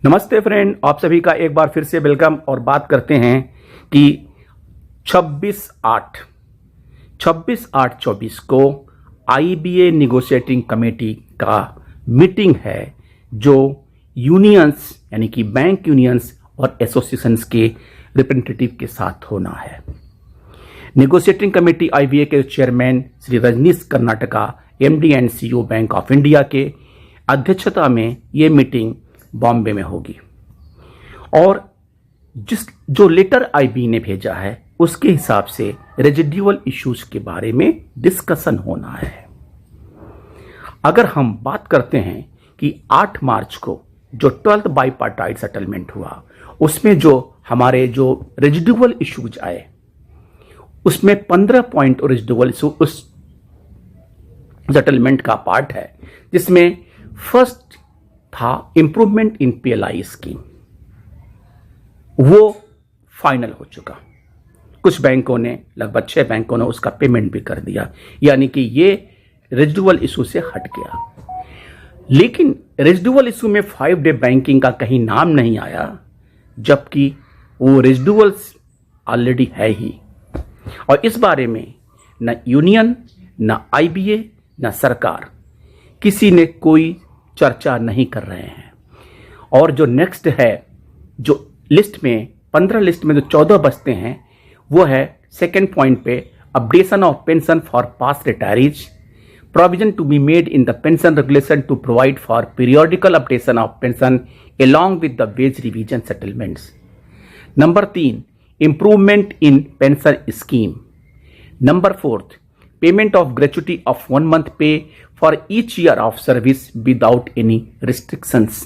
नमस्ते फ्रेंड, आप सभी का एक बार फिर से वेलकम। और बात करते हैं कि 26/8/24 को आईबीए नेगोशिएटिंग कमेटी का मीटिंग है जो यूनियंस यानी कि बैंक यूनियंस और एसोसिएशंस के रिप्रेजेंटेटिव के साथ होना है। नेगोशिएटिंग कमेटी आईबीए के chairman Shri Rajneesh Karnataka MD and CEO Bank of India के अध्यक्षता में ये मीटिंग बॉम्बे में होगी। और जो लेटर आईबी ने भेजा है उसके हिसाब से रेजिडुअल इश्यूज के बारे में डिस्कशन होना है। अगर हम बात करते हैं कि 8 मार्च को जो 12th बाईपार्टाइट सेटलमेंट हुआ उसमें जो हमारे जो रेजिडुअल इश्यूज आए उसमें 15 पॉइंट रेजिडुअल इशू उस सेटलमेंट का पार्ट है, जिसमें फर्स्ट था इंप्रूवमेंट इन पीएलआई स्कीम। वो फाइनल हो चुका। कुछ बैंकों ने, लगभग 6 बैंकों ने उसका पेमेंट भी कर दिया, यानी कि ये रेजिडुअल इशू से हट गया। लेकिन रेजिडुअल इशू में 5 डे बैंकिंग का कहीं नाम नहीं आया, जबकि वो रेजिडुअल्स ऑलरेडी है ही। और इस बारे में न यूनियन, न आईबीए, न सरकार किसी ने कोई चर्चा नहीं कर रहे हैं। और जो नेक्स्ट है, जो लिस्ट में 15 लिस्ट में जो 14 बचते हैं, वो है सेकेंड पॉइंट पे updation of pension for past retirees, provision to be made in the pension regulation to provide for periodical updation of pension along with the wage revision settlements. Number 3, improvement in pension scheme. Number 4, payment of gratuity of 1 month pay for each year of service without any restrictions.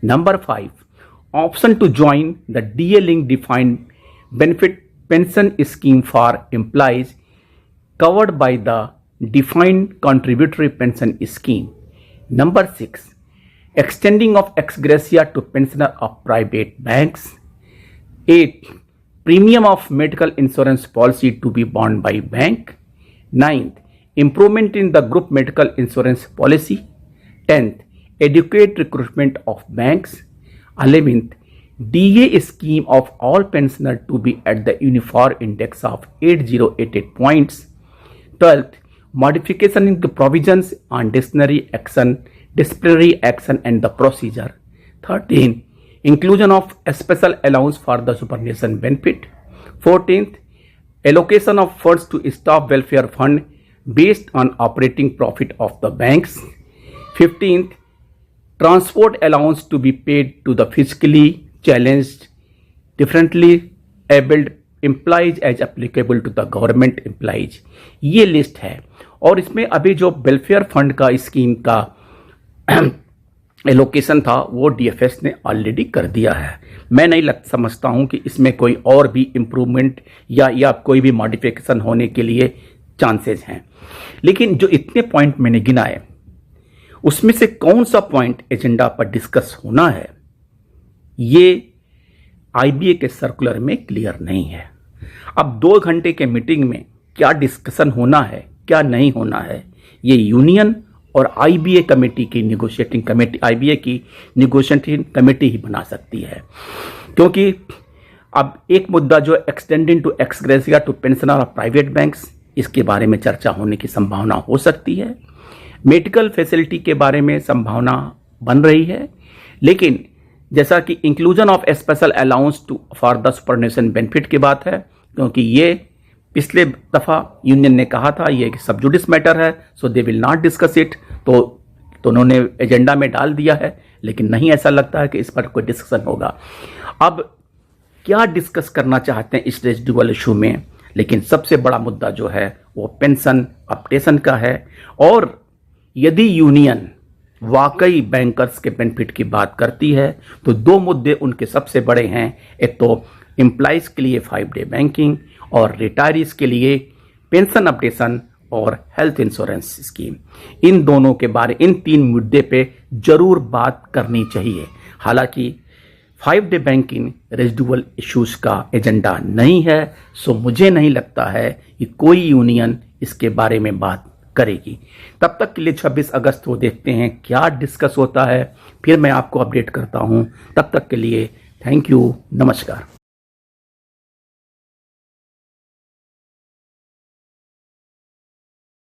Number 5, option to join the DA-linked defined benefit pension scheme for employees covered by the defined contributory pension scheme. Number 6, extending of ex gratia to pensioner of private banks. 8, premium of medical insurance policy to be borne by bank. 9th, improvement in the group medical insurance policy. 10th, adequate recruitment of banks. 11th, DA scheme of all pensioners to be at the uniform index of 8088 points. 12th, modification in the provisions on disciplinary action and the procedure. 13, inclusion of a special allowance for the superannuation benefit. 14th, allocation of funds to staff welfare fund based on operating profit of the banks. 15th, transport allowance to be paid to the physically challenged, differently abled employees as applicable to the government employees. ये list है। और इसमें अभी जो welfare fund का scheme का allocation था वो डीएफएस ने ऑलरेडी कर दिया है। मैं नहीं समझता हूं कि इसमें कोई और भी इम्प्रूवमेंट या कोई भी मॉडिफिकेशन होने के लिए चांसेस हैं। लेकिन जो इतने पॉइंट मैंने गिनाए उसमें से कौन सा पॉइंट एजेंडा पर डिस्कस होना है, ये आईबीए के सर्कुलर में क्लियर नहीं है। अब 2 घंटे के मीटिंग में क्या डिस्कशन होना है, क्या नहीं होना है, ये यूनियन और आईबीए कमेटी की नेगोशिएटिंग कमेटी, आईबीए की नेगोशिएटिंग कमेटी ही बना सकती है। क्योंकि अब एक मुद्दा जो extending to ex gratia to pensioner of private banks, इसके बारे में चर्चा होने की संभावना हो सकती है। मेडिकल फैसिलिटी के बारे में संभावना बन रही है। लेकिन जैसा कि inclusion of special allowance to for the superannuation benefit की बात है, क्योंकि ये पिछले दफा यूनियन ने कहा था ये सब जुडिस मैटर है, so they will not discuss it, तो उन्होंने एजेंडा में डाल दिया है। लेकिन नहीं ऐसा लगता है कि इस पर कोई डिस्कशन होगा। अब क्या डिस्कस करना चाहते हैं इस रेजिडुअल इशू में, लेकिन सबसे बड़ा मुद्दा जो है वो पेंशन अपडेशन का है। और यदि यूनियन वाकई बैंकर्स के बेनिफिट की बात करती है तो 2 मुद्दे उनके सबसे बड़े हैं। एक तो एम्प्लॉइज के लिए 5 डे बैंकिंग और रिटायरीज के लिए पेंशन अपडेशन और हेल्थ इंश्योरेंस स्कीम। इन दोनों के बारे, इन 3 मुद्दे पे जरूर बात करनी चाहिए। हालांकि 5 डे बैंकिंग रेजिडुअल इश्यूज का एजेंडा नहीं है, सो मुझे नहीं लगता है कि कोई यूनियन इसके बारे में बात करेगी। तब तक के लिए 26 अगस्त को देखते हैं क्या डिस्कस होता है, फिर मैं आपको अपडेट करता हूं। तब तक के लिए थैंक यू, नमस्कार।